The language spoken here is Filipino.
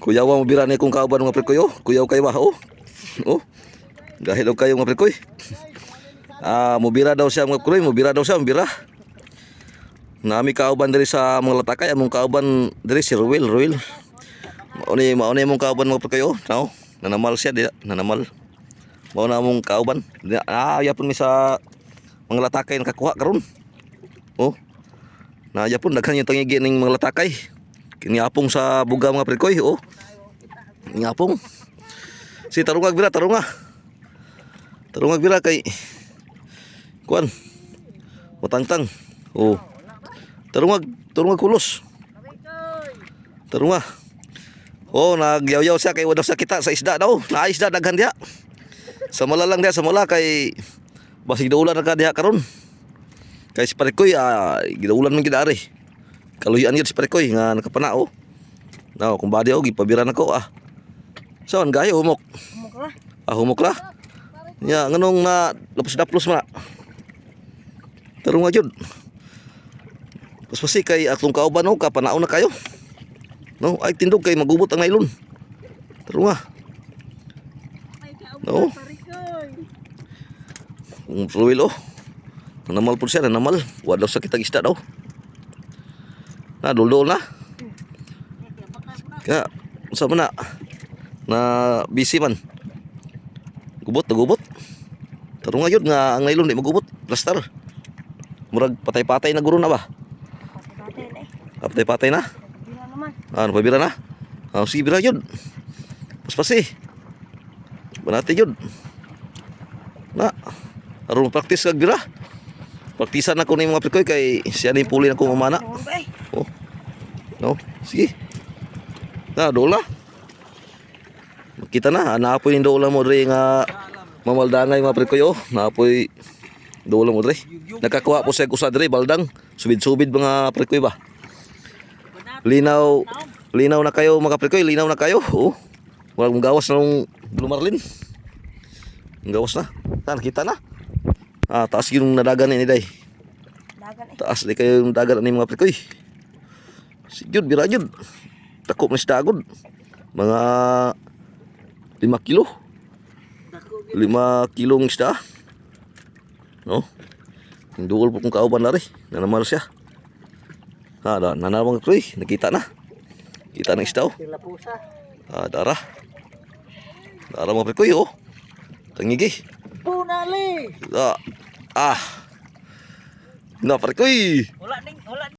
Kuyawa mo bira ni kung kauban mga prekoy. Oh, kuyaw kayo ba? Oh. Oh. Gahil daw kayo mga prekoy. Mubira daw siya mga prekoy, mubira daw siya, mubira. Nami kauban diri sa mga latakay, among kauban diri si Ruel. Mauni mong kauban mga prekoy. Oh, no? Nanamal siya di, nanamal. Mao na among kauban. Yapon mi sa mga latakay nakakuha karon. Oh. Na yapon daghan yung tangigi ning mga latakay. Kiniapong sa buga mga prekoy. Oh. Kiniapong. Si tarungag bira, tarungag bira kay kuan. Matangtang. Oh. Tarungag kulos. Tarungag. Oh, nagyaw-yaw siya kay wala sa kita sa isda daw. Na isda daghan dia. Sa mala lang dia, sa mala kay basig daulan na ka diha karon. Kay si Parikoy gidaulan man gid ari. Kaluyan gyud si Parikoy nga nakapana oh. Now, kung badi og gipabiran ako Saan gayo humok? Humok la. Humok la. Nya nganong na lapos-daplos man. Tarong gyud. Paspasi kay atong kauban oh, kapanaon na kayo. No, ay tindog kay magubot ang nailon. Tarong No. Ruel oh. Nanamal po siya, nanamal. Wala sa kitang isda daw. Dul-dul na. Kaya, sa mana na busy man. Gubot. Tarong yun nga ang nailon di magubot. Plaster. Murag patay-patay na guro na ba? Patay-patay na. Napabira na. Sige, bira yun. Paspasi. Banati yun. Aron practice kag bira. Praktisan ako ni mga prekoy kay siya ni puli na ko mamana. Oh. No, sige. Dola. Kita na, naapoy ni dola mo dre nga mamaldangay mga prekoy oh. Naapoy dola mo dre. Nakakuha po sa kusa dre baldang. Subid-subid mga prekoy ba. Linaw na kayo mga prekoy, linaw na kayo. Oh. Wala mong gawas na ng Blue Marlin. Gawas na. Kita na. Taas yung nadagan ni day. Taas di kayo yung dagan ni mga prekoy. Sigyud, bira yun. Takop na si dagod. Mga 5 kilo. 5 kilong isda. No? Yung duol po kong kauban na rin. Nanamal siya. Nanamang prekoy. Nakita na. Kita na isda oh. Dara mga prekoy oh. Tangigi. Punali. Na prekoy. Wala